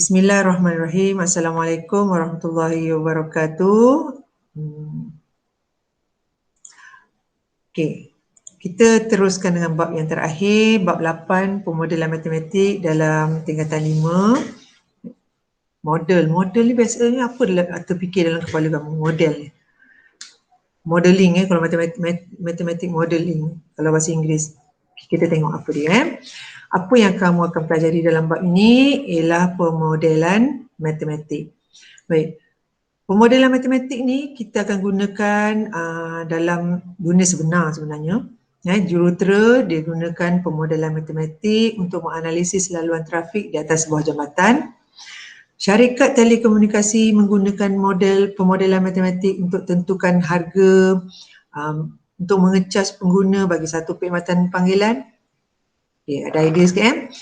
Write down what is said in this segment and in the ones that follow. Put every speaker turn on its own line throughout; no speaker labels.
Bismillahirrahmanirrahim. Assalamualaikum warahmatullahi wabarakatuh. Okey. Kita teruskan dengan bab yang terakhir, bab 8, pemodelan matematik dalam tingkatan 5. Model ni biasanya apa terfikir dalam kepala kamu? Model ni. Modeling kalau matematik modeling kalau bahasa Inggeris. Kita tengok apa dia. Apa yang kamu akan pelajari dalam bab ini ialah pemodelan matematik. Baik. Pemodelan matematik ni kita akan gunakan dalam dunia sebenar sebenarnya. Jurutera dia gunakan pemodelan matematik untuk menganalisis laluan trafik di atas sebuah jambatan. Syarikat telekomunikasi menggunakan pemodelan matematik untuk tentukan harga, untuk mengecas pengguna bagi satu perkhidmatan panggilan. Okay, ada idea sikit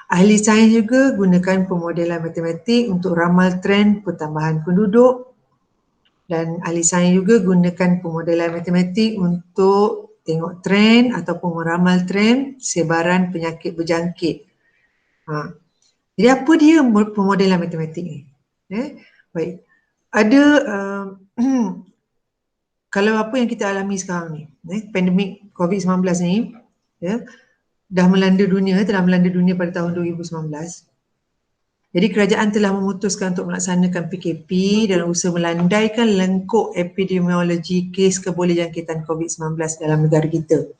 Ahli sains juga gunakan pemodelan matematik untuk ramal trend pertambahan penduduk. Dan ahli sains juga gunakan pemodelan matematik untuk tengok trend ataupun meramal trend sebaran penyakit berjangkit. Jadi apa dia pemodelan matematik ni? Baik. Ada kalau apa yang kita alami sekarang ni, pandemik COVID-19 ni, telah melanda dunia pada tahun 2019. Jadi kerajaan telah memutuskan untuk melaksanakan PKP dalam usaha melandaikan lengkuk epidemiologi kes kebolehjangkitan COVID-19 dalam negara kita.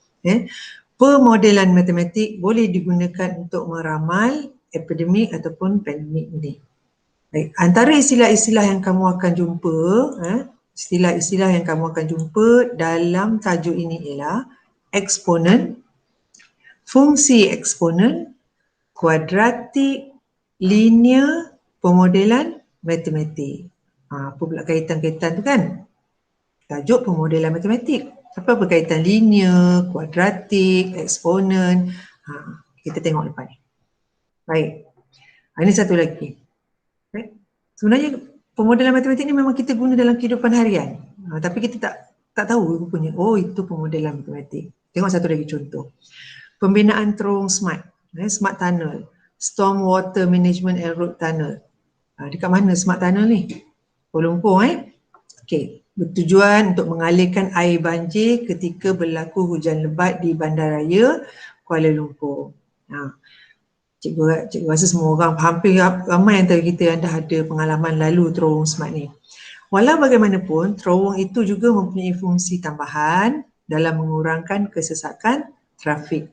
Pemodelan matematik boleh digunakan untuk meramal epidemik ataupun pandemik ini. Baik, antara istilah-istilah yang kamu akan jumpa, dalam tajuk ini ialah eksponen, fungsi eksponen, kuadratik, linear, pemodelan matematik. Apa pula kaitan-kaitan tu kan? Tajuk pemodelan matematik. Apa berkaitan linear, kuadratik, eksponen? Kita tengok lepas ni. Baik. Ini satu lagi. Baik. Sebenarnya pemodelan matematik ni memang kita guna dalam kehidupan harian. Tapi kita tak tahu rupanya. Oh, itu pemodelan matematik. Tengok satu lagi contoh. Pembinaan terowong smart. Smart tunnel. Storm water management and road tunnel. Dekat mana smart tunnel ni? Kuala Lumpur Okey. Bertujuan untuk mengalirkan air banjir ketika berlaku hujan lebat di Bandaraya Kuala Lumpur. Cikgu rasa semua orang, hampir ramai antara kita yang dah ada pengalaman lalu terowong smart ni. Walau bagaimanapun, terowong itu juga mempunyai fungsi tambahan dalam mengurangkan kesesakan trafik.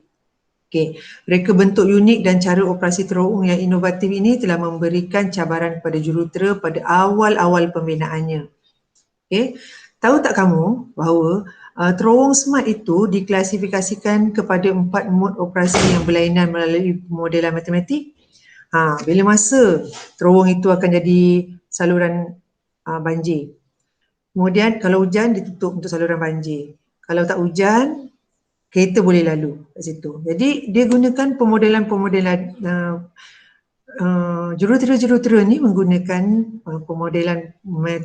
Okay. Reka bentuk unik dan cara operasi terowong yang inovatif ini telah memberikan cabaran kepada jurutera pada awal-awal pembinaannya. Okay. Tahu tak kamu bahawa terowong smart itu diklasifikasikan kepada 4 mod operasi yang berlainan melalui pemodelan matematik. Bila masa terowong itu akan jadi saluran banjir. Kemudian kalau hujan ditutup untuk saluran banjir. Kalau tak hujan, kereta boleh lalu kat situ. Jadi dia gunakan pemodelan jurutera-jurutera ni menggunakan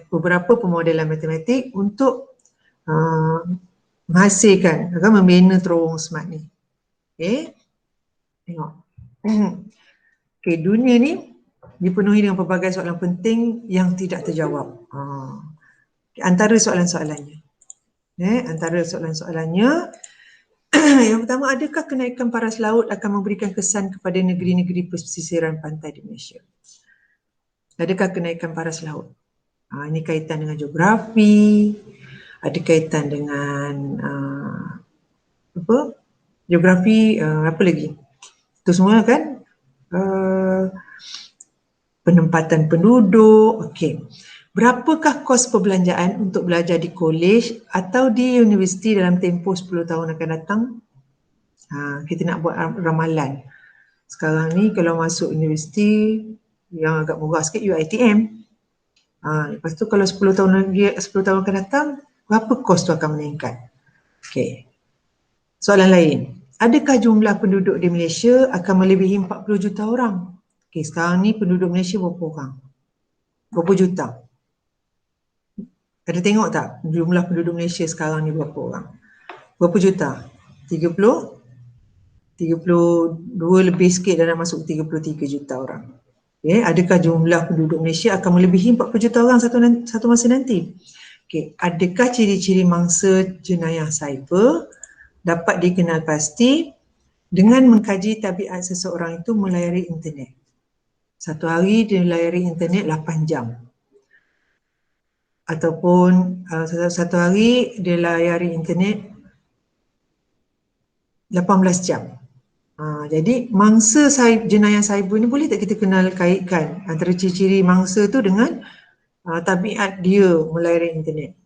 beberapa pemodelan matematik untuk menghasilkan membina terowong smart ni. Okey. Tengok. Okey, dunia ni dipenuhi dengan pelbagai soalan penting yang tidak terjawab. Antara soalan-soalannya. Yang pertama, adakah kenaikan paras laut akan memberikan kesan kepada negeri-negeri pesisiran pantai di Malaysia? Adakah kenaikan paras laut? Ini kaitan dengan geografi, ada kaitan dengan geografi, apa lagi? Itu semua kan penempatan penduduk. Okey. Berapakah kos perbelanjaan untuk belajar di kolej atau di universiti dalam tempoh 10 tahun akan datang? Kita nak buat ramalan. Sekarang ni kalau masuk universiti yang agak murah sikit UiTM. Lepas tu kalau 10 tahun akan datang, berapa kos tu akan meningkat? Okey. Soalan lain. Adakah jumlah penduduk di Malaysia akan melebihi 40 juta orang? Okey, sekarang ni penduduk Malaysia berapa orang? Berapa juta? Ada tengok tak jumlah penduduk Malaysia sekarang ni berapa orang? Berapa juta? 32 lebih sikit dah nak masuk 33 juta orang. Okay, adakah jumlah penduduk Malaysia akan melebihi 40 juta orang satu masa nanti? Okay, adakah ciri-ciri mangsa jenayah cyber dapat dikenal pasti dengan mengkaji tabiat seseorang itu melayari internet? Satu hari dia layari internet 8 jam. Ataupun satu hari dia layari internet 18 jam. Jadi mangsa jenayah cyber ni boleh tak kita kenal kaitkan antara ciri-ciri mangsa tu dengan tabiat dia melayari internet.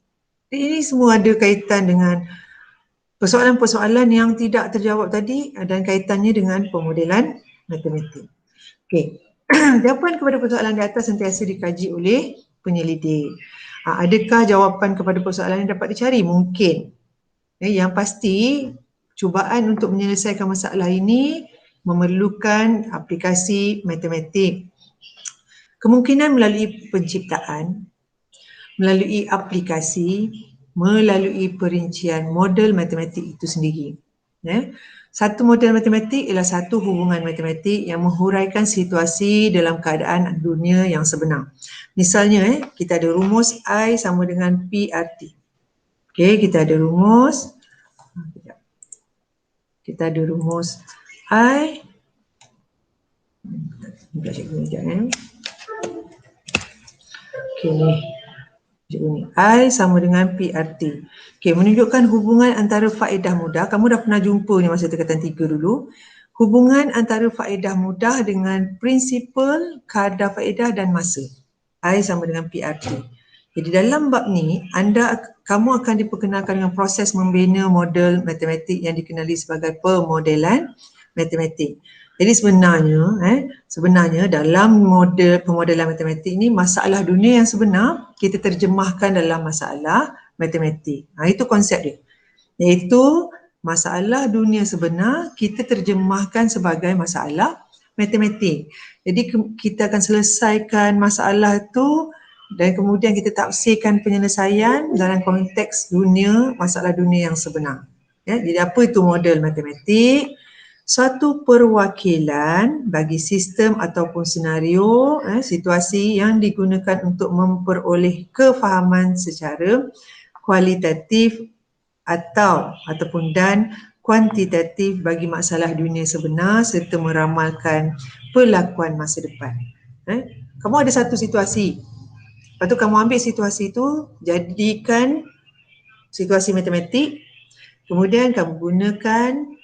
Ini semua ada kaitan dengan persoalan-persoalan yang tidak terjawab tadi dan kaitannya dengan pemodelan matematik. Okey. Jawapan kepada persoalan di atas sentiasa dikaji oleh penyelidik. Adakah jawapan kepada persoalan yang dapat dicari? Mungkin. Yang pasti cubaan untuk menyelesaikan masalah ini memerlukan aplikasi matematik. Kemungkinan melalui penciptaan, melalui aplikasi, melalui perincian model matematik itu sendiri. Satu model matematik ialah satu hubungan matematik yang menghuraikan situasi dalam keadaan dunia yang sebenar. Misalnya, kita ada rumus I sama dengan PRT. Okey, kita ada rumus. Kita ada rumus I. Buka cikgu sekejap Okey ni. Cikgu ni. I sama dengan PRT. Okey, menunjukkan hubungan antara faedah mudah. Kamu dah pernah jumpa ni masa tingkatan 3 dulu. Hubungan antara faedah mudah dengan prinsipal, kadar faedah dan masa. I sama dengan PRT. Jadi dalam bab ni, kamu akan diperkenalkan dengan proses membina model matematik yang dikenali sebagai pemodelan matematik. Jadi sebenarnya dalam model pemodelan matematik ni, masalah dunia yang sebenar kita terjemahkan dalam masalah matematik. Itu konsep dia. Iaitu masalah dunia sebenar kita terjemahkan sebagai masalah matematik. Jadi kita akan selesaikan masalah tu dan kemudian kita tafsirkan penyelesaian dalam konteks dunia, masalah dunia yang sebenar. Jadi apa itu model matematik? Suatu perwakilan bagi sistem ataupun senario, situasi yang digunakan untuk memperoleh kefahaman secara kualitatif ataupun kuantitatif bagi masalah dunia sebenar serta meramalkan pelakuan masa depan. Kamu ada satu situasi. Lepas tu kamu ambil situasi itu, jadikan situasi matematik, kemudian kamu gunakan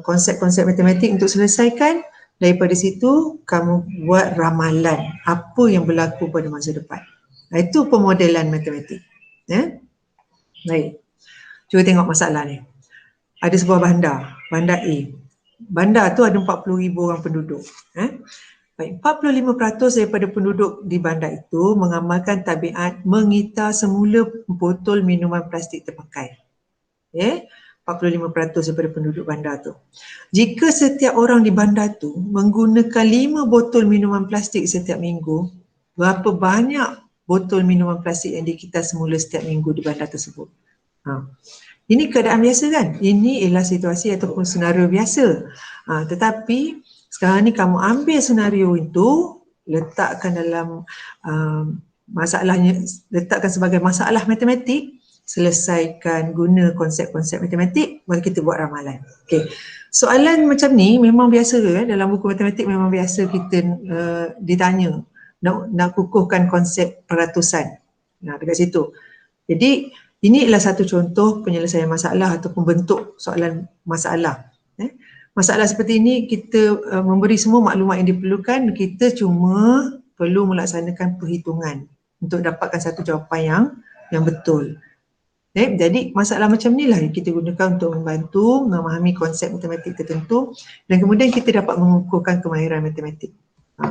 konsep-konsep matematik untuk selesaikan. Daripada situ kamu buat ramalan apa yang berlaku pada masa depan. Itu pemodelan matematik. Baik. Cuba tengok masalah ni. Ada sebuah bandar, bandar A. Bandar tu ada 40,000 orang penduduk. Baik, 45% daripada penduduk di bandar itu mengamalkan tabiat mengitar semula botol minuman plastik terpakai. 45% daripada penduduk bandar tu. Jika setiap orang di bandar tu menggunakan 5 botol minuman plastik setiap minggu, berapa banyak botol minuman plastik yang dikitar semula setiap minggu di bandar tersebut? Ini keadaan biasa kan? Ini ialah situasi ataupun senario biasa. Tetapi sekarang ni kamu ambil senario itu, letakkan dalam masalahnya, letakkan sebagai masalah matematik, selesaikan guna konsep-konsep matematik, baru kita buat ramalan. Okey. Soalan macam ni memang biasa dalam buku matematik, memang biasa kita ditanya nak kukuhkan konsep peratusan. Dekat situ. Jadi ini adalah satu contoh penyelesaian masalah ataupun bentuk soalan masalah. Masalah seperti ini kita memberi semua maklumat yang diperlukan, kita cuma perlu melaksanakan perhitungan untuk dapatkan satu jawapan yang betul. Jadi masalah macam inilah yang kita gunakan untuk membantu memahami konsep matematik tertentu dan kemudian kita dapat mengukurkan kemahiran matematik.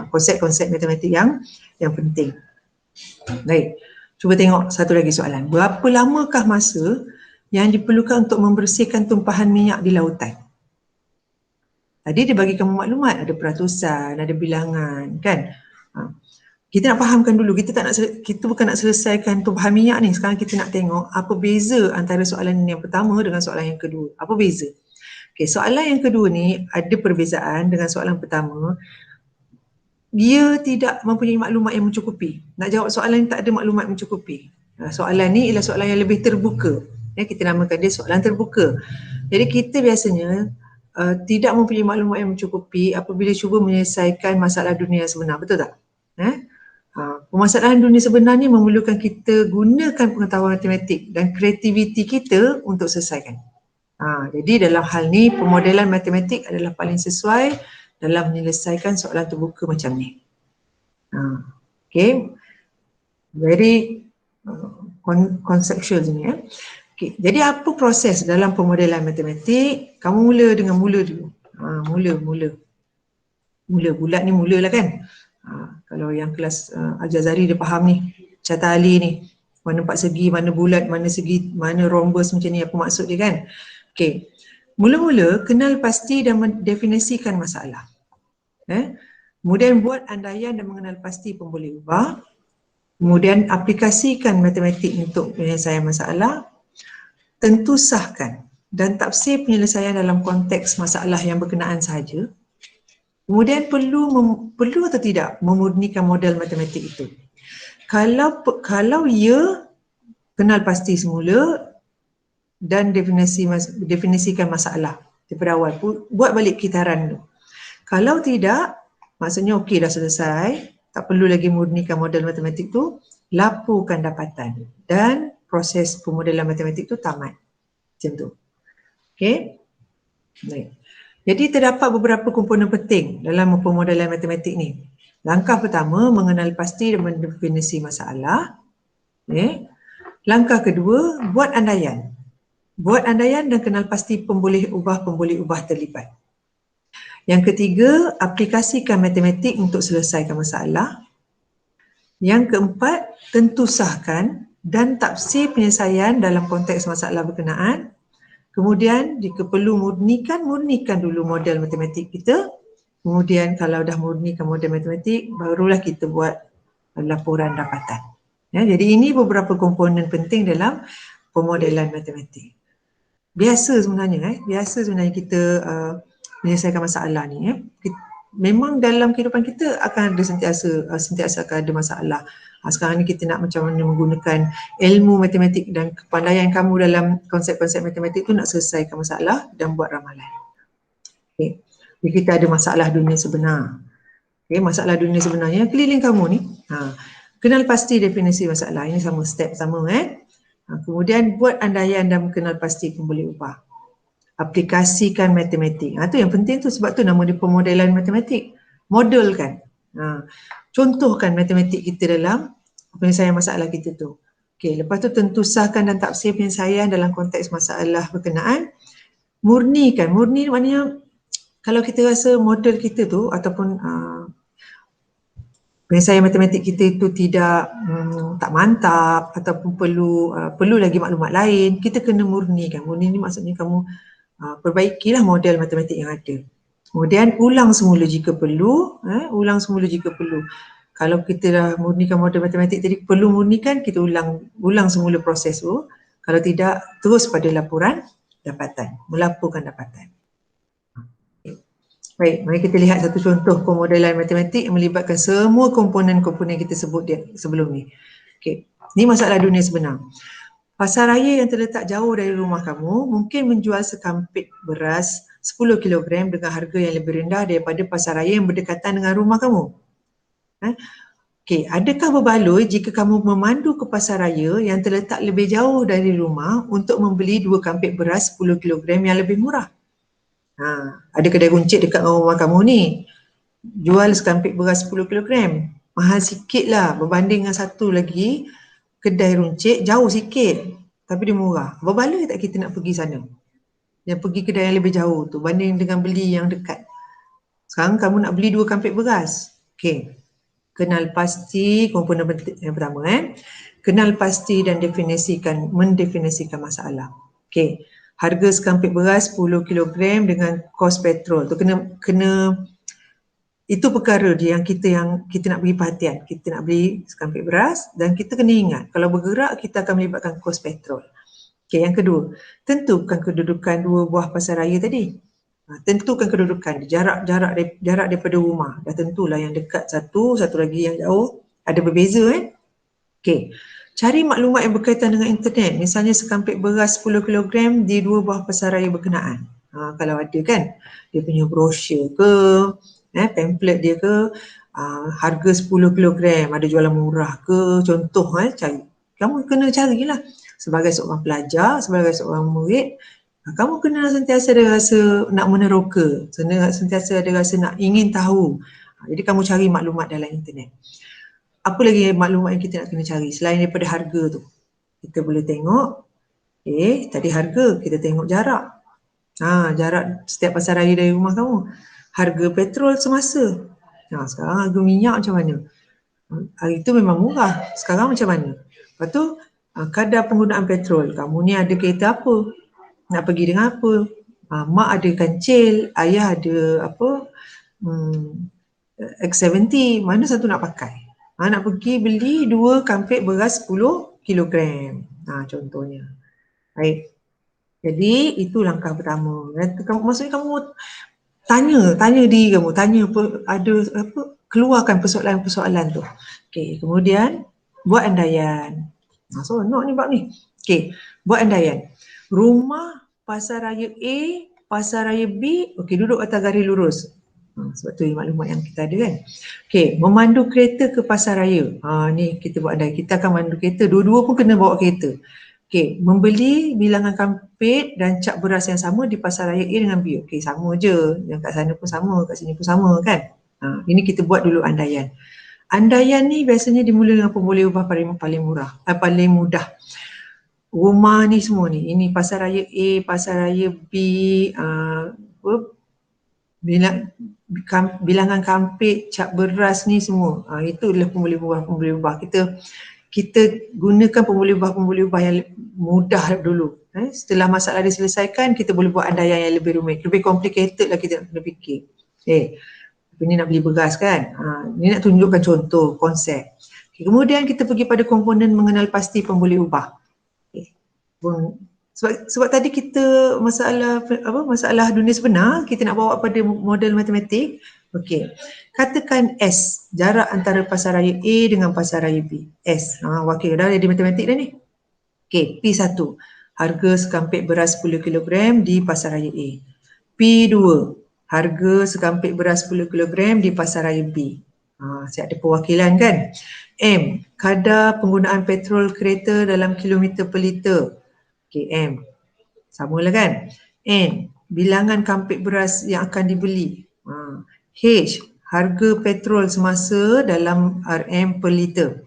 Konsep-konsep matematik yang penting. Baik. Cuba tengok satu lagi soalan. Berapa lamakah masa yang diperlukan untuk membersihkan tumpahan minyak di lautan? Tadi dia bagi kamu maklumat, ada peratusan, ada bilangan, kan? Kita nak fahamkan dulu, kita bukan nak selesaikan tumpahan minyak ni. Sekarang kita nak tengok apa beza antara soalan yang pertama dengan soalan yang kedua. Apa beza? Okey, soalan yang kedua ni ada perbezaan dengan soalan pertama. dia tidak mempunyai maklumat yang mencukupi. Nak jawab soalan ni tak ada maklumat mencukupi. Soalan ni ialah soalan yang lebih terbuka. Kita namakan dia soalan terbuka. Jadi kita biasanya tidak mempunyai maklumat yang mencukupi apabila cuba menyelesaikan masalah dunia yang sebenar. Betul tak? Permasalahan dunia sebenar ni memerlukan kita gunakan pengetahuan matematik dan kreativiti kita untuk selesaikan. Jadi dalam hal ni pemodelan matematik adalah paling sesuai dalam menyelesaikan soalan terbuka macam ni. Okay, very conceptual ni ya. Okay. Jadi apa proses dalam pemodelan matematik? Kamu mula dengan mula dulu. Mula bulat ni mula lah kan. Kalau yang kelas Al-Jazari dia faham ni, carta Ali ni. Mana empat segi, mana bulat, mana segi, mana rhombus macam ni, apa maksud dia kan. Okay. Mula-mula kenal pasti dan mendefinisikan masalah. Kemudian buat andaian dan mengenal pasti pun boleh ubah. Kemudian aplikasikan matematik untuk penyelesaian masalah. Tentu sahkan dan tafsir penyelesaian dalam konteks masalah yang berkenaan sahaja. Kemudian perlu atau tidak memurnikan model matematik itu. Kalau ia kenal pasti semula dan definisikan masalah daripada awal, buat balik kitaran tu. Kalau tidak, maksudnya okey dah selesai, tak perlu lagi murnikan model matematik tu, laporkan dapatan dan proses pemodelan matematik tu tamat. Macam tu. Okey. Baik. Jadi terdapat beberapa komponen penting dalam pemodelan matematik ni. Langkah pertama, mengenal pasti dan mendefinisi masalah. Langkah kedua, buat andaian. Buat andaian dan kenal pasti pemboleh ubah terlibat. Yang ketiga, aplikasikan matematik untuk selesaikan masalah. Yang keempat, tentu sahkan dan tafsir penyelesaian dalam konteks masalah berkenaan. Kemudian jika perlu murnikan dulu model matematik kita. Kemudian kalau dah murnikan model matematik, barulah kita buat laporan dapatan. Jadi ini beberapa komponen penting dalam pemodelan matematik. Biasa sebenarnya kita menyelesaikan masalah ni. Memang dalam kehidupan kita akan ada sentiasa akan ada masalah. Sekarang ni kita nak macam mana menggunakan ilmu matematik dan kepandaian kamu dalam konsep-konsep matematik tu nak selesaikan masalah dan buat ramalan. Okay. Jadi kita ada masalah dunia sebenar. Okay. Masalah dunia sebenarnya keliling kamu ni. Kenal pasti definisi masalah. Ini sama step sama. Kemudian buat andaian dan kenal pasti pun boleh ubah. Aplikasikan matematik. Itu yang penting tu, sebab tu nama dia pemodelan matematik. Modelkan. Contohkan matematik kita dalam penyelesaian masalah kita tu. Okey, lepas tu tentu sahkan dan tafsir penyelesaian dalam konteks masalah berkenaan. Murnikan. Murni maknanya kalau kita rasa model kita tu ataupun penyelesaian matematik kita itu tidak tak mantap ataupun perlu lagi maklumat lain, kita kena murnikan. Murni ni maksudnya kamu perbaikilah model matematik yang ada. Kemudian ulang semula jika perlu. Kalau kita dah murnikan model matematik tadi, perlu murnikan, kita ulang semula proses tu. Kalau tidak, terus pada laporan dapatan, melaporkan dapatan. Baik, mari kita lihat satu contoh pemodelan matematik yang melibatkan semua komponen-komponen kita sebut sebelum ni. Okey, ni masalah dunia sebenar. Pasar raya yang terletak jauh dari rumah kamu mungkin menjual sekampit beras 10 kg dengan harga yang lebih rendah daripada pasar raya yang berdekatan dengan rumah kamu. Okey, adakah berbaloi jika kamu memandu ke pasar raya yang terletak lebih jauh dari rumah untuk membeli 2 kampit beras 10 kg yang lebih murah? Ada kedai runcit dekat rumah kamu ni, jual sekampit beras 10 kg. Mahal sikit lah berbanding dengan satu lagi kedai runcit jauh sikit tapi dia murah. Berbaloi tak kita nak pergi sana? Yang pergi kedai yang lebih jauh tu banding dengan beli yang dekat. Sekarang kamu nak beli 2 kampit beras. Okey. Kenal pasti komponen yang pertama Kenal pasti dan mendefinisikan masalah. Okey. Harga sekampit beras 10 kg dengan kos petrol tu kena itu perkara dia yang kita nak beri perhatian. Kita nak beli sekampit beras dan kita kena ingat kalau bergerak kita akan melibatkan kos petrol. Okey, yang kedua, tentukan kedudukan 2 buah pasar raya tadi. Tentukan kedudukan, jarak daripada rumah. Dah tentulah yang dekat satu lagi yang jauh. Ada berbeza kan? Okey. Cari maklumat yang berkaitan dengan internet. Misalnya sekampit beras 10 kg di 2 buah pasaraya berkenaan. Kalau ada kan, dia punya brosur ke, pamphlet dia ke, harga 10 kg, ada jualan murah ke, contoh cari. Kamu kena carilah. Sebagai seorang pelajar, sebagai seorang murid, kamu kena sentiasa ada rasa nak meneroka, sentiasa ada rasa nak ingin tahu. Jadi kamu cari maklumat dalam internet. Apa lagi maklumat yang kita nak kena cari selain daripada harga tu? Kita boleh tengok, tadi harga, kita tengok jarak. Jarak setiap pasaraya dari rumah kamu. Harga petrol semasa. Sekarang harga minyak macam mana? Hari tu memang murah, sekarang macam mana? Lepas tu, kadar penggunaan petrol. Kamu ni ada kereta apa? Nak pergi dengan apa? Mak ada kancil, ayah ada apa? X70, mana satu nak pakai? Nak pergi beli 2 kampit beras 10 kg. Contohnya. Baik. Jadi itu langkah pertama. Maksudnya kamu tanya diri kamu, keluarkan persoalan-persoalan tu. Okey, kemudian buat andaian. Seronok ni bab ni. Okey, buat andaian. Rumah pasaraya A, pasaraya B, okey, duduk atas garis lurus. Sebab tu maklumat yang kita ada kan. Okey, memandu kereta ke pasaraya. Ni kita buat andaian. Kita akan mandu kereta, dua-dua pun kena bawa kereta. Okey, membeli bilangan kampit dan cap beras yang sama di pasaraya A dengan B. Okey, sama je. Yang kat sana pun sama, kat sini pun sama kan. Ini kita buat dulu andaian. Andaian ni biasanya dimulai dengan pemboleh ubah paling murah, paling mudah. Rumah ni semua ni, ini pasaraya A, pasaraya B, bilangan kampit, cap beras ni semua. Itu adalah pemboleh ubah. Kita gunakan pemboleh ubah yang mudah dulu. Setelah masalah diselesaikan, kita boleh buat andaian yang lebih rumit. Lebih complicated lah kita nak kena fikir. Ini nak beli beras kan? Ini nak tunjukkan contoh, konsep. Kemudian kita pergi pada komponen mengenal pasti pemboleh ubah. Sebab tadi kita masalah dunia sebenar, kita nak bawa pada model matematik. Okey. Katakan S, jarak antara pasaraya A dengan pasaraya B. S. Wakil dah di matematik dah ni. Okey, P1. Harga sekampit beras 10 kg di pasaraya A. P2. Harga sekampit beras 10 kg di pasaraya B. Saya ada perwakilan kan. M. Kadar penggunaan petrol kereta dalam kilometer per liter. M. Samalah kan. N. Bilangan kampit beras yang akan dibeli. H. Harga petrol semasa dalam RM per liter.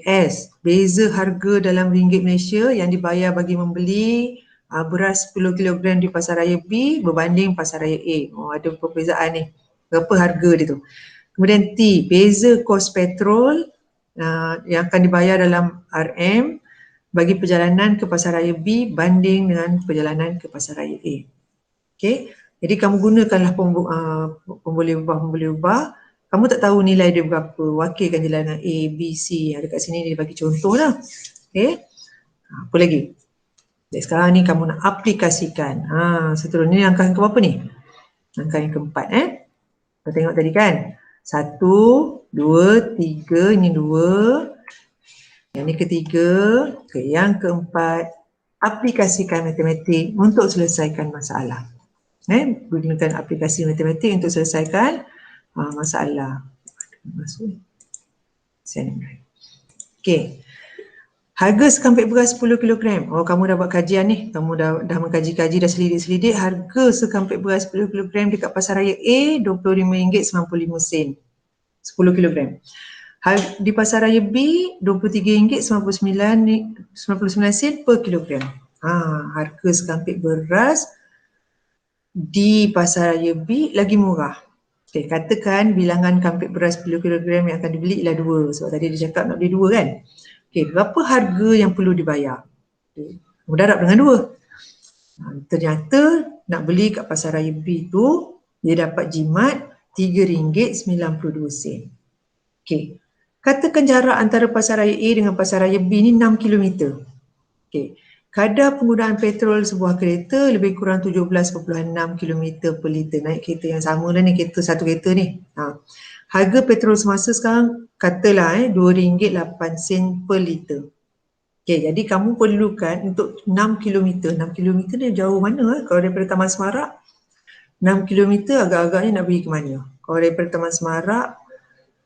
S. Beza harga dalam ringgit Malaysia yang dibayar bagi membeli beras 10 kg di pasaraya B berbanding pasaraya A. Ada perbezaan ni. Berapa harga dia tu. Kemudian T. Beza kos petrol yang akan dibayar dalam RM bagi perjalanan ke pasaraya B banding dengan perjalanan ke pasaraya A. Okey, jadi kamu gunakanlah pemboleh ubah. Kamu tak tahu nilai dia berapa, wakilkan jalanan A, B, C. Dekat sini dia bagi contoh lah. Okey, apa lagi? Jadi sekarang ni kamu nak aplikasikan. Seterusnya ni langkah yang keberapa ni? Langkah yang keempat. Kita tengok tadi kan. 1, 2, 3, ini 2. Yang ni ketiga, yang keempat, aplikasikan matematik untuk selesaikan masalah. Gunakan aplikasi matematik untuk selesaikan masalah. Okey. Harga sekampit beras 10 kg. Kamu dah buat kajian ni. Kamu dah mengkaji-kaji, dah selidik-selidik. Harga sekampit beras 10 kg dekat pasaraya A RM25.95. 10 kg. Di pasaraya B RM23.99 per kilogram. Harga sekampit beras di pasaraya B lagi murah. Okey, katakan bilangan kampit beras 10 kg yang akan dibeli ialah 2. Sebab tadi dia cakap nak beli 2 kan. Okey, berapa harga yang perlu dibayar? Mudarab dengan 2. Ternyata nak beli kat pasaraya B tu dia dapat jimat RM3.92. Okey. Katakan jarak antara pasaraya A dengan pasaraya B ni 6 km. Okey. Kadar penggunaan petrol sebuah kereta lebih kurang 17.6 km per liter. Naik kereta yang sama lah ni, satu kereta ni. Harga petrol semasa sekarang katalah RM2.08 per liter. Okay, jadi kamu perlukan untuk 6 km. 6 km dia jauh mana? Kalau daripada Taman Semarak, 6 km agak-agaknya nak pergi ke mana? Kalau daripada Taman Semarak,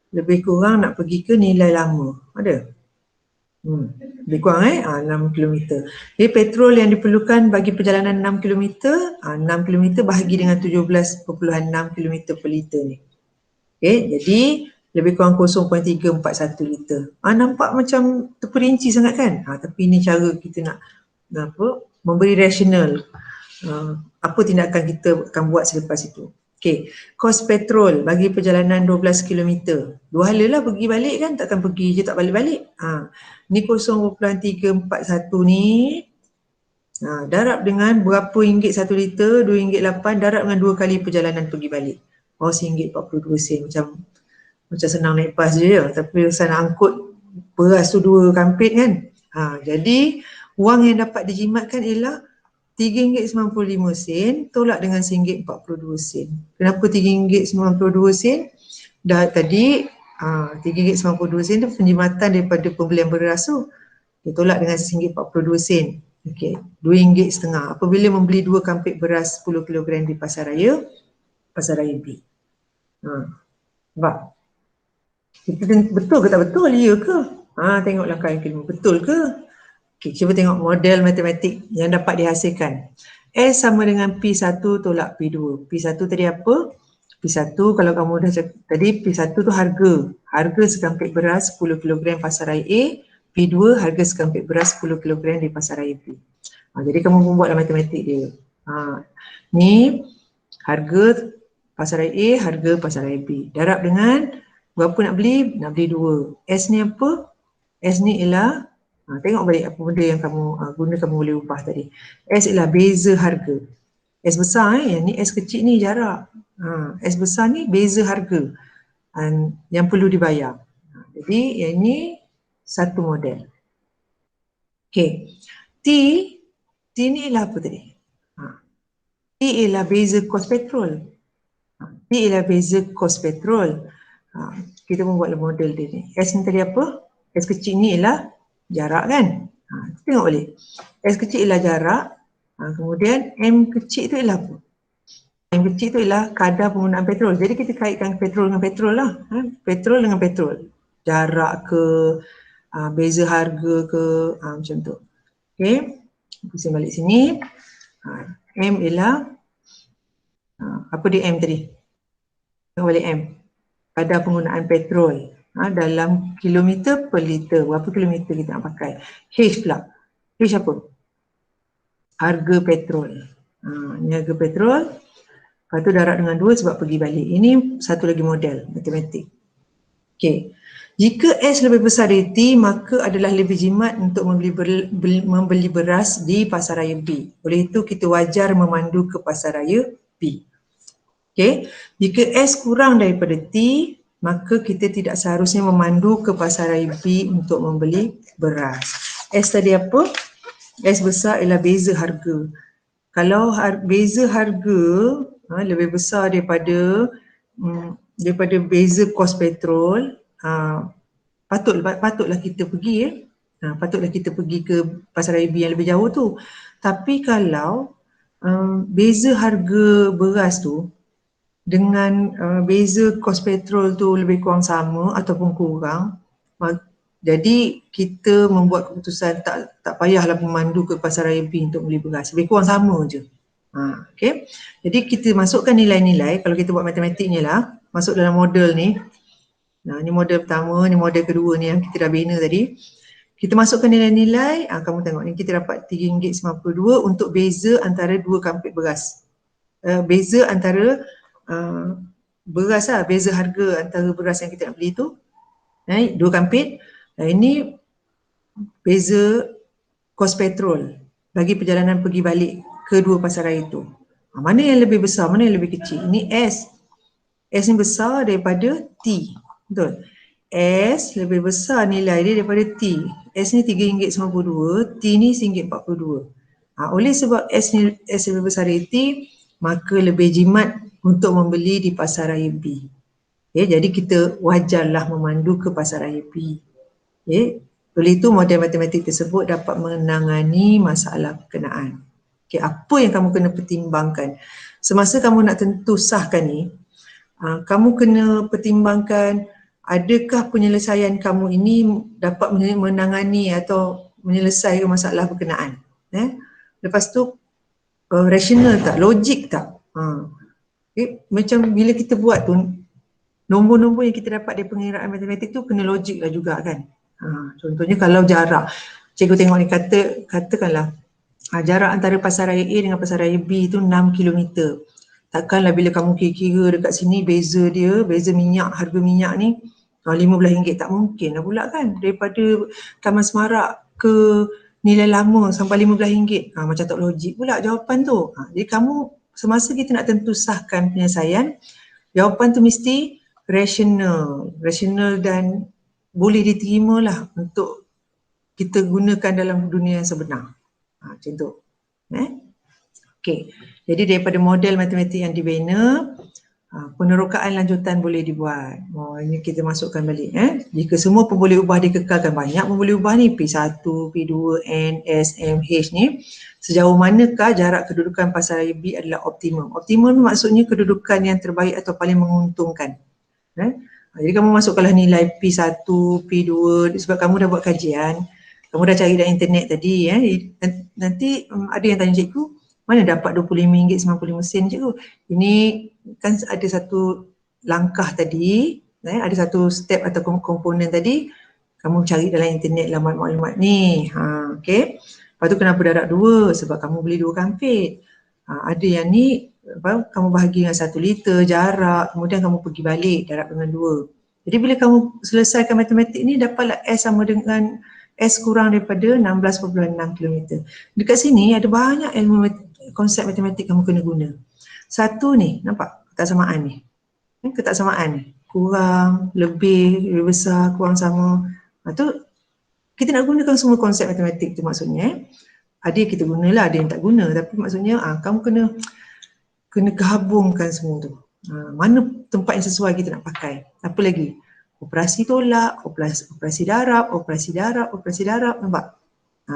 lebih kurang nak pergi ke Nilai Lama. Ada? Lebih kurang 6 km. Jadi petrol yang diperlukan bagi perjalanan 6 km, 6 km bahagi dengan 17.6 km per liter ni. Okay, jadi lebih kurang 0.341 liter. Nampak macam terperinci sangat kan? Tapi ini cara kita nak memberi rasional. Apa tindakan kita akan buat selepas itu. Okay, kos petrol bagi perjalanan 12 km. Dua hala lah pergi balik kan, takkan pergi je tak balik-balik. Ni 0.341 ni darab dengan berapa ringgit 1 liter, RM2.08, darab dengan 2 kali perjalanan pergi balik. RM1.42. Macam senang naik bas je ya, tapi usah nak angkut beras tu 2 kampit kan. Jadi wang yang dapat dijimatkan ialah RM3.95 tolak dengan RM1.42. Kenapa RM3.92? Dah tadi RM3.92 tu penjimatan daripada pembelian beras tu. Tolak dengan RM1.42. Okey, RM2.50. Apabila membeli 2 kampit beras 10 kg di Pasar Raya B. Nampak? Betul ke tak betul? Ya ke? Tengok langkah yang kelima. Betul ke? Okay, cuba tengok model matematik yang dapat dihasilkan. S sama dengan P1 tolak P2. P1 tadi apa? P1 kalau kamu dah cakap tadi, P1 tu harga. Harga sekampit beras 10 kg Pasar Raya A. P2 harga sekampit beras 10 kg di Pasar Raya B. Jadi kamu membuatlah matematik dia. Ni harga Pasar Raya A, harga Pasar Raya B. Darab dengan berapa nak beli? Nak beli 2. S ni apa? S ni ialah tengok balik apa benda yang kamu guna, kamu boleh ubah tadi. S ialah beza harga. S besar yang ni S kecil ni jarak. S besar ni beza harga yang perlu dibayar. Jadi yang ni satu model. Okey. T ni ialah apa tadi? T ialah beza kos petrol. T ialah beza kos petrol. Kita membuatlah model dia ni. S ni tadi apa? S kecil ni ialah jarak kan? Tengok balik. S kecil ialah jarak. Kemudian M kecil tu ialah apa? M kecil tu ialah kadar penggunaan petrol. Jadi kita kaitkan petrol dengan petrol lah. Petrol dengan petrol. Jarak ke, beza harga ke, macam tu. Okay. Pusing balik sini. M ialah, apa dia M tadi? Tengok balik M. Kadar penggunaan petrol. Dalam kilometer per liter. Berapa kilometer kita nak pakai? H pula. H apa? Harga petrol. Ini harga petrol. Lepas tu darab dengan 2 sebab pergi balik. Ini satu lagi model matematik. Okey. Jika S lebih besar dari T, maka adalah lebih jimat untuk membeli beras di Pasar Raya B. Oleh itu kita wajar memandu ke Pasar Raya B. Okey. Jika S kurang daripada T, maka kita tidak seharusnya memandu ke Pasar Raya B untuk membeli beras. S tadi apa? S besar ialah beza harga. Kalau beza harga lebih besar daripada beza kos petrol, patutlah kita pergi patutlah kita pergi ke Pasar Raya B yang lebih jauh tu. Tapi kalau beza harga beras tu dengan beza kos petrol tu lebih kurang sama ataupun kurang, jadi kita membuat keputusan tak payahlah memandu ke Pasar Raya B untuk beli beras, lebih kurang sama je. Okay. Jadi kita masukkan nilai-nilai, kalau kita buat matematiknya lah, masuk dalam model ni. Ni model pertama, ni model kedua ni yang kita dah bina tadi. Kita masukkan nilai-nilai, kamu tengok ni kita dapat RM3.92 untuk beza antara 2 kampit beras. Beza antara beras lah, beza harga antara beras yang kita nak beli tu. 2 kampit. Ini beza kos petrol bagi perjalanan pergi balik ke 2 pasar raya itu. Mana yang lebih besar, mana yang lebih kecil? Ini S. S ni besar daripada T. Betul. S lebih besar nilai dia daripada T. S ni RM3.92, T ni RM1.42. Oleh sebab S lebih besar dari T, maka lebih jimat untuk membeli di pasaraya B. Jadi kita wajarlah memandu ke pasaraya B. Oleh itu model matematik tersebut dapat menangani masalah berkenaan. Apa yang kamu kena pertimbangkan? Semasa kamu nak tentu sahkan ni, kamu kena pertimbangkan adakah penyelesaian kamu ini dapat menangani atau menyelesaikan masalah berkenaan. Lepas tu rasional tak? Logik tak? Macam bila kita buat tu, nombor-nombor yang kita dapat dari pengiraan matematik tu kena logik lah juga kan. Contohnya kalau jarak, cikgu tengok ni katakanlah jarak antara pasaraya A dengan pasaraya B tu 6 km. Takkanlah bila kamu kira-kira dekat sini beza minyak, harga minyak ni RM15, tak mungkin lah pula kan. Daripada Taman Semarak ke Nilai Lama sampai RM15, macam tak logik pula jawapan tu. Jadi kamu semasa kita nak tentu sahkan penyelesaian, jawapan tu mesti rasional dan boleh diterima lah untuk kita gunakan dalam dunia yang sebenar. Macam tu. Okey. Jadi daripada model matematik yang dibina, penerokaan lanjutan boleh dibuat. Ini kita masukkan balik. Jika semua pun boleh ubah dikekalkan, banyak pun boleh ubah ni. P1, P2, N, S, M, H ni. Sejauh manakah jarak kedudukan pasaraya B adalah optimum? Optimum maksudnya kedudukan yang terbaik atau paling menguntungkan. Jadi kamu masukkanlah nilai P1, P2 sebab kamu dah buat kajian. Kamu dah cari dalam internet tadi. Nanti ada yang tanya cikgu, mana dapat RM25.95 cikgu? Ini kan ada satu langkah tadi, ada satu step atau komponen tadi, kamu cari dalam internet lah maklumat ni. Okay. Lepas tu kenapa darab 2? Sebab kamu beli 2 kampit. Ada yang ni kamu bahagi dengan 1 liter jarak, kemudian kamu pergi balik darab dengan 2. Jadi bila kamu selesaikan matematik ni, dapatlah S sama dengan S kurang daripada 16.6 km. Dekat sini ada banyak ilmu konsep matematik kamu kena guna. Satu ni, nampak ketaksamaan ni. Ketaksamaan ni. Kurang, lebih besar, kurang sama. Tu kita nak gunakan semua konsep matematik tu maksudnya. Ada yang kita gunalah, ada yang tak guna. Tapi maksudnya kamu kena gabungkan semua tu. Mana tempat yang sesuai kita nak pakai. Apa lagi? Operasi tolak, operasi darab, nampak?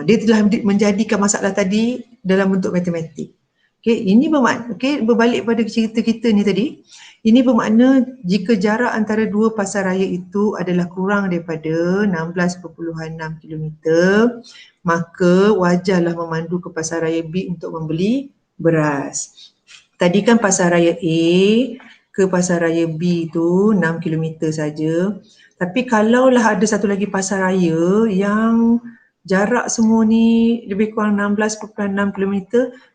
Dia telah menjadikan masalah tadi dalam bentuk matematik. Ini bermakna, berbalik pada cerita kita ni tadi, ini bermakna jika jarak antara dua pasaraya itu adalah kurang daripada 16.6 km, maka wajarlah memandu ke pasaraya B untuk membeli beras. Tadi kan pasaraya A ke pasaraya B tu 6 km saja. Tapi kalaulah ada satu lagi pasaraya yang jarak semua ni lebih kurang 16.6 km,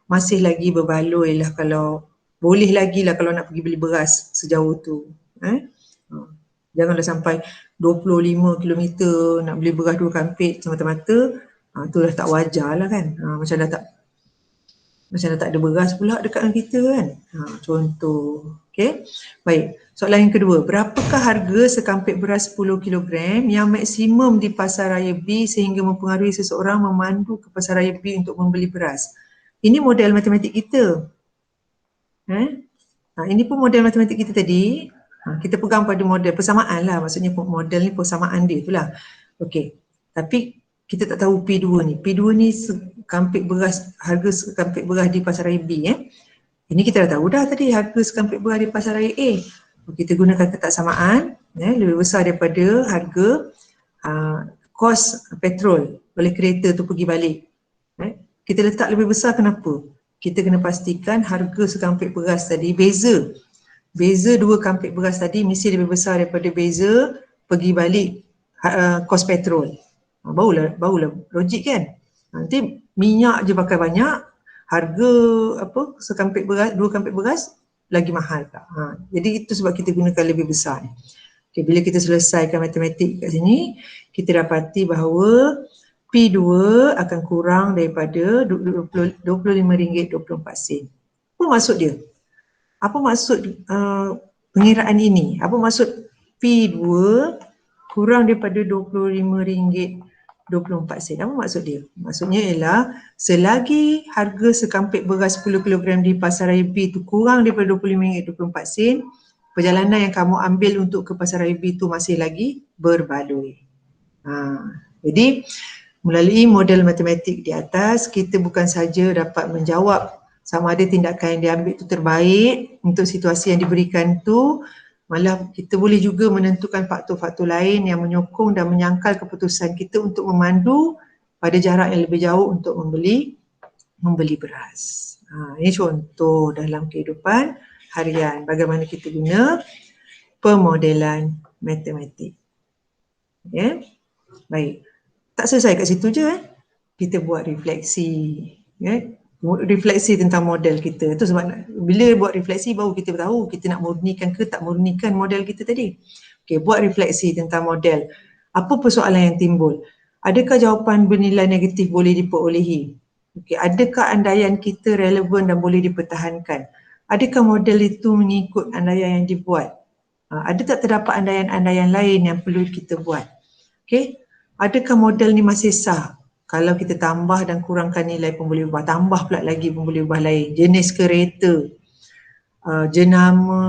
masih lagi berbaloi lah kalau boleh lagi lah kalau nak pergi beli beras sejauh tu. Janganlah sampai 25 km nak beli beras 2 kampit semata-mata. Tu dah tak wajar lah kan. Macam dah tak ada beras pula dekat dengan kita kan. Contoh. Okay. Baik. Soalan yang kedua. Berapakah harga sekampit beras 10 kg yang maksimum di pasaraya B sehingga mempengaruhi seseorang memandu ke pasaraya B untuk membeli beras? Ini model matematik kita. Ini pun model matematik kita tadi. Kita pegang pada model persamaan lah. Maksudnya model ni persamaan dia tu lah. Okey. Tapi kita tak tahu P2 ni. P2 ni sekampit beras, harga sekampit beras di pasaraya B. Ini kita dah tahu dah tadi harga sekampit beras di pasaraya A. Kita gunakan ketaksamaan lebih besar daripada harga kos petrol oleh kereta tu pergi balik. Kita letak lebih besar kenapa? Kita kena pastikan harga sekampit beras tadi beza 2 kampit beras tadi mesti lebih besar daripada beza pergi balik kos petrol. Barulah logik kan. Nanti minyak je pakai banyak, harga sekampit beras, 2 kampit beras lagi mahal tak. Jadi itu sebab kita gunakan lebih besar. Bila kita selesaikan matematik kat sini, kita dapati bahawa P2 akan kurang daripada RM25.24. Apa maksud dia? Apa maksud pengiraan ini? Apa maksud P2 kurang daripada RM25.24. Apa maksud dia? Maksudnya ialah selagi harga sekampik beras 10 kg di Pasaraya B itu kurang daripada RM25.24, perjalanan yang kamu ambil untuk ke Pasaraya B itu masih lagi berbaloi. Jadi melalui model matematik di atas, kita bukan saja dapat menjawab sama ada tindakan yang diambil itu terbaik untuk situasi yang diberikan itu, malah kita boleh juga menentukan faktor-faktor lain yang menyokong dan menyangkal keputusan kita untuk memandu pada jarak yang lebih jauh untuk membeli beras. Ini contoh dalam kehidupan harian bagaimana kita guna pemodelan matematik. Ya, baik. Tak selesai kat situ je. Kita buat refleksi. Refleksi tentang model kita. Itu sebab bila buat refleksi baru kita tahu kita nak murnikan ke tak murnikan model kita tadi. Okey, buat refleksi tentang model. Apa persoalan yang timbul? Adakah jawapan bernilai negatif boleh diperolehi? Okey, adakah andaian kita relevan dan boleh dipertahankan? Adakah model itu mengikut andaian yang dibuat? Ada tak terdapat andaian-andaian lain yang perlu kita buat? Okey, adakah model ni masih sah? Kalau kita tambah dan kurangkan nilai pun boleh ubah, tambah pula lagi pun boleh ubah lain. Jenis kereta, jenama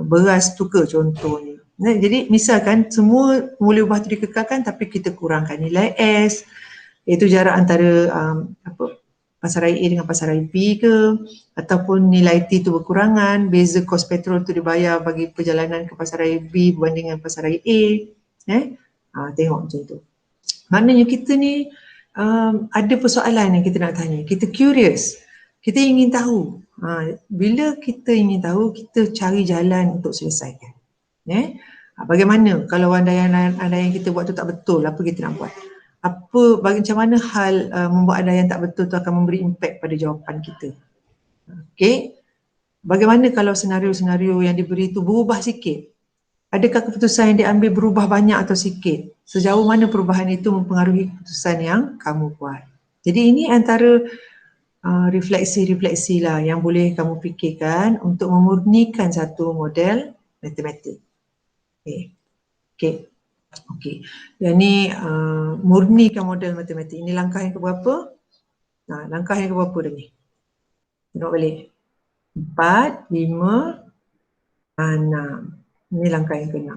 beras tu ke contohnya. Jadi misalkan semua boleh ubah tu dikekalkan tapi kita kurangkan nilai S, iaitu jarak antara Pasaraya A dengan Pasaraya B ke, ataupun nilai T tu berkurangan, beza kos petrol tu dibayar bagi perjalanan ke Pasaraya B berbanding dengan Pasaraya A. Tengok macam tu. Maknanya kita ni ada persoalan yang kita nak tanya. Kita curious. Kita ingin tahu. Bila kita ingin tahu, kita cari jalan untuk selesaikan. Bagaimana kalau andaian kita buat tu tak betul, apa kita nak buat? Macam mana hal membuat andaian tak betul tu akan memberi impak pada jawapan kita? Okey. Bagaimana kalau senario-senario yang diberi itu berubah sikit? Adakah keputusan yang diambil berubah banyak atau sikit? Sejauh mana perubahan itu mempengaruhi keputusan yang kamu buat? Jadi ini antara refleksi-refleksi lah yang boleh kamu fikirkan untuk memurnikan satu model matematik. Okey. Yang ni murnikan model matematik. Ini langkah yang keberapa? Langkah yang keberapa dah ni? Tengok balik. 4, 5, 6. Ini langkah yang ke-6.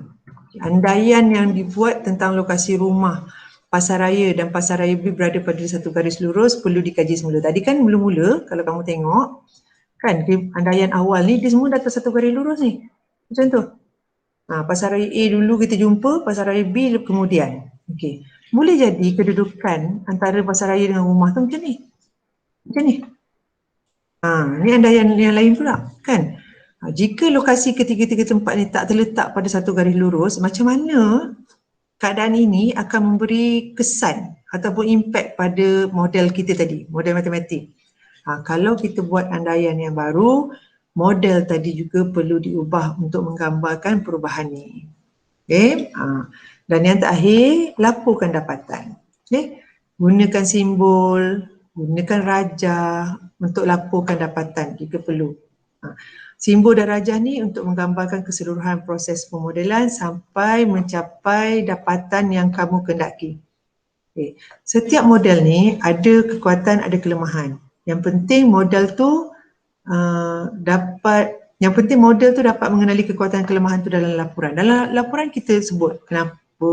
Andaian yang dibuat tentang lokasi rumah Pasaraya dan Pasaraya B berada pada satu garis lurus perlu dikaji semula. Tadi kan mula-mula kalau kamu tengok kan andaian awal ni dia semua datang satu garis lurus ni. Macam tu. Pasaraya A dulu kita jumpa, Pasaraya B kemudian. Okey. Boleh jadi kedudukan antara Pasaraya dengan rumah tu macam ni. Macam ni. Ni andaian yang lain pula kan. Jika lokasi ketiga-tiga tempat ni tak terletak pada satu garis lurus, macam mana keadaan ini akan memberi kesan ataupun impak pada model kita tadi, model matematik. Kalau kita buat andaian yang baru, model tadi juga perlu diubah untuk menggambarkan perubahan ni. Okay? Dan yang terakhir, laporkan dapatan. Okay? Gunakan simbol, gunakan rajah untuk laporkan dapatan jika perlu. Simbol dan rajah ni untuk menggambarkan keseluruhan proses pemodelan sampai mencapai dapatan yang kamu kendaki. Okay. Setiap model ni ada kekuatan, ada kelemahan. Yang penting model tu dapat mengenali kekuatan kelemahan tu dalam laporan. Dalam laporan kita sebut kenapa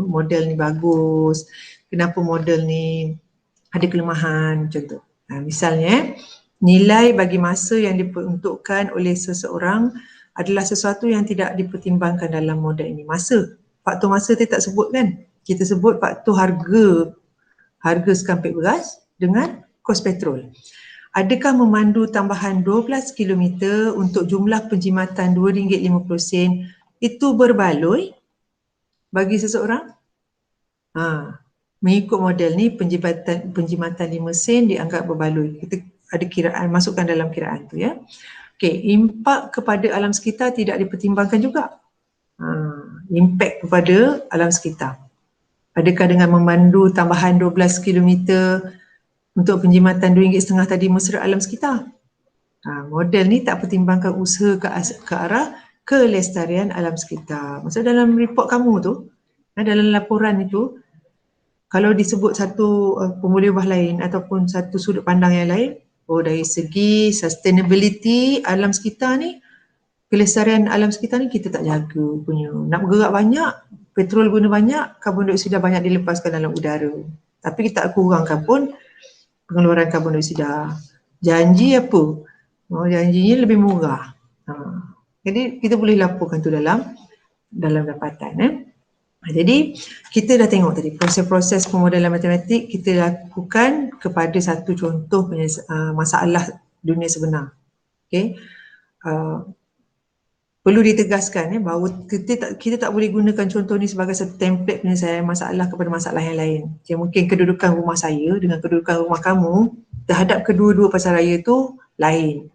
model ni bagus, kenapa model ni ada kelemahan macam tu. Misalnya nilai bagi masa yang diperuntukkan oleh seseorang adalah sesuatu yang tidak dipertimbangkan dalam model ini. Masa, faktor masa kita tak sebut kan? Kita sebut faktor harga sekampik beras dengan kos petrol. Adakah memandu tambahan 12 km untuk jumlah penjimatan RM2.50 itu berbaloi bagi seseorang? Mengikut model ni penjimatan 5 sen dianggap berbaloi. Kita ada kiraan, masukkan dalam kiraan tu ya. Okey, impak kepada alam sekitar tidak dipertimbangkan juga. Impak kepada alam sekitar. Adakah dengan memandu tambahan 12 km untuk penjimatan RM2.50 tadi mesra alam sekitar? Model ni tak pertimbangkan usaha ke arah kelestarian alam sekitar. Maksud dalam report kamu tu, dalam laporan itu, kalau disebut satu pemboleh ubah lain ataupun satu sudut pandang yang lain, dari segi sustainability alam sekitar ni, kelestarian alam sekitar ni kita tak jaga punya. Nak bergerak banyak, petrol guna banyak, karbon dioksida banyak dilepaskan dalam udara. Tapi kita tak kurangkan pun pengeluaran karbon dioksida. Janji apa? Janjinya lebih murah. Jadi kita boleh laporkan tu dalam dapatan. Jadi kita dah tengok tadi proses-proses pemodelan matematik kita lakukan kepada satu contoh masalah dunia sebenar. Okay. Perlu ditegaskan bahawa kita tak boleh gunakan contoh ni sebagai satu template penyelesaian masalah kepada masalah yang lain. Mungkin kedudukan rumah saya dengan kedudukan rumah kamu terhadap kedua-dua pasaraya tu lain.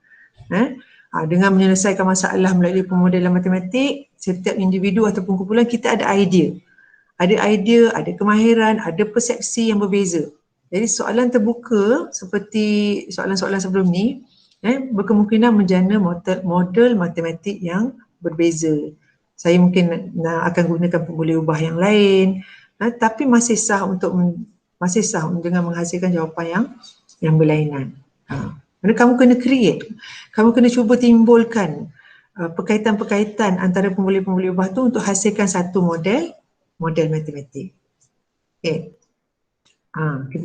Dengan menyelesaikan masalah melalui pemodelan matematik, setiap individu ataupun kumpulan kita ada idea. Ada kemahiran, ada persepsi yang berbeza. Jadi soalan terbuka seperti soalan-soalan sebelum ni berkemungkinan menjana model matematik yang berbeza. Saya mungkin akan gunakan pemboleh ubah yang lain, tapi masih sah dengan menghasilkan jawapan yang berlainan. Kerana kamu kena create, kamu kena cuba timbulkan perkaitan-perkaitan antara pemboleh-pemboleh ubah tu untuk hasilkan satu model matematik. Okay. Kita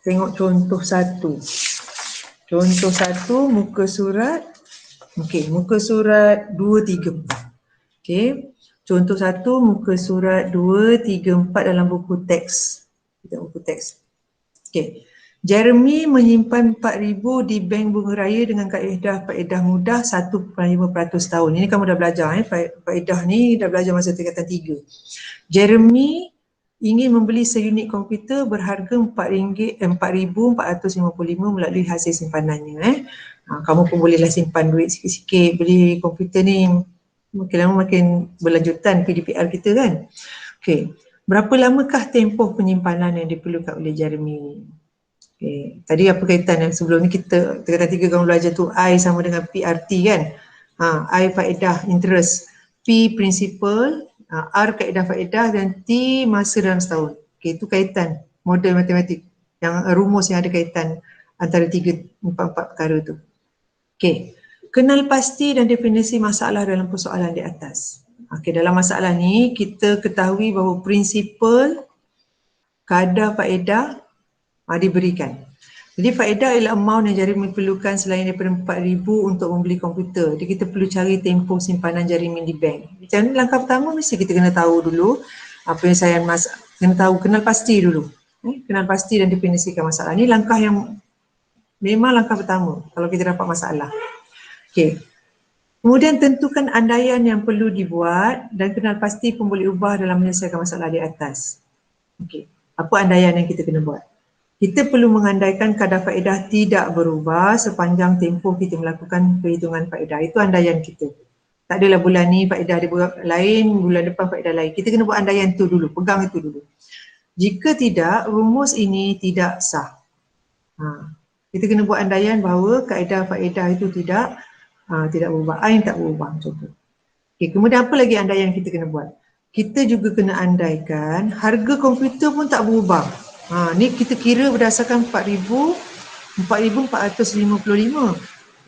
tengok contoh satu. Contoh satu muka surat. Okey, muka surat 234. Okey. Contoh satu muka surat 234 dalam buku teks. Kita buku teks. Okey. Jeremy menyimpan 4,000 di bank bunga raya dengan faedah mudah 1.5% tahun. Ini kamu dah belajar faedah ni dah belajar masa tingkatan 3. Jeremy ingin membeli seunit komputer berharga RM4,455 melalui hasil simpanannya. Kamu pun bolehlah simpan duit sikit-sikit beli komputer ni. Makin lama makin berlanjutan PDPR kita kan. Okey. Berapa lamakah tempoh penyimpanan yang diperlukan oleh Jeremy? Okay. Tadi apa kaitan yang sebelum ni kita tingkatan 3 kamu belajar tu I sama dengan PRT kan. I faedah interest, P principal, R kaedah faedah dan T masa dalam setahun. Okay, itu kaitan model matematik yang rumus yang ada kaitan antara 4 perkara tu. Okay. Kenal pasti dan definisi masalah dalam persoalan di atas. Okay, dalam masalah ni kita ketahui bahawa prinsipal, kadar faedah diberikan. Jadi faedah ialah amount yang Jeremy perlukan selain daripada 4,000 untuk membeli komputer. Jadi kita perlu cari tempoh simpanan Jeremy di bank. Macam ni langkah pertama mesti kita kena tahu dulu apa yang saya kenal pasti dulu. Kenal pasti dan definisikan masalah. Ini langkah yang memang langkah pertama kalau kita dapat masalah. Okey. Kemudian tentukan andaian yang perlu dibuat dan kenal pasti pemboleh ubah dalam menyelesaikan masalah di atas. Okey. Apa andaian yang kita kena buat? Kita perlu mengandaikan kadar faedah tidak berubah sepanjang tempoh kita melakukan perhitungan faedah. Itu andaian kita. Tak adalah bulan ni faedah dia lain, bulan depan faedah lain. Kita kena buat andaian tu dulu, pegang itu dulu. Jika tidak, rumus ini tidak sah. Kita kena buat andaian bahawa kaedah faedah itu tidak berubah. Ain tak berubah contoh. Okay, kemudian apa lagi andaian kita kena buat? Kita juga kena andaikan harga komputer pun tak berubah. Ni kita kira berdasarkan 4,455.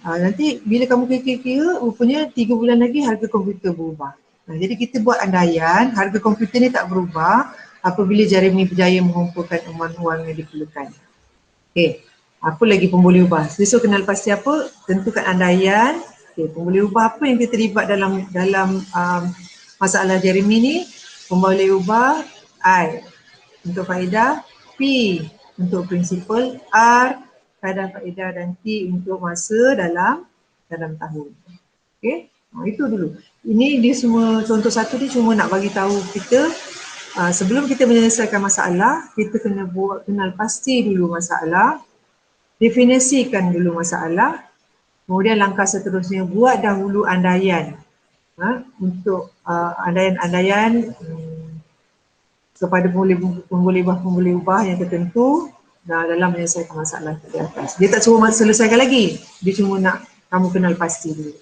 Nanti bila kamu kira-kira rupanya 3 bulan lagi harga komputer berubah. Jadi kita buat andaian harga komputer ni tak berubah apabila Jeremy berjaya mengumpulkan wang yang diperlukan. Okey, apa lagi pemboleh ubah? So kenal pasti apa? Tentukan andaian. Okey, pemboleh ubah apa yang kita terlibat dalam masalah Jeremy ni? Pemboleh ubah I untuk faedah, P untuk prinsipal, R kadar faedah dan T untuk masa dalam tahun. Okey, itu dulu. Ini dia semua contoh satu ni cuma nak bagi tahu kita sebelum kita menyelesaikan masalah, kita kena buat kenal pasti dulu masalah, definisikan dulu masalah, kemudian langkah seterusnya buat dahulu andaian untuk andaian-andaian kepada pemboleh ubah yang tertentu dalam menyelesaikan masalah di atas. Dia tak suruh selesaikan lagi, dia cuma nak kamu kenal pasti dulu.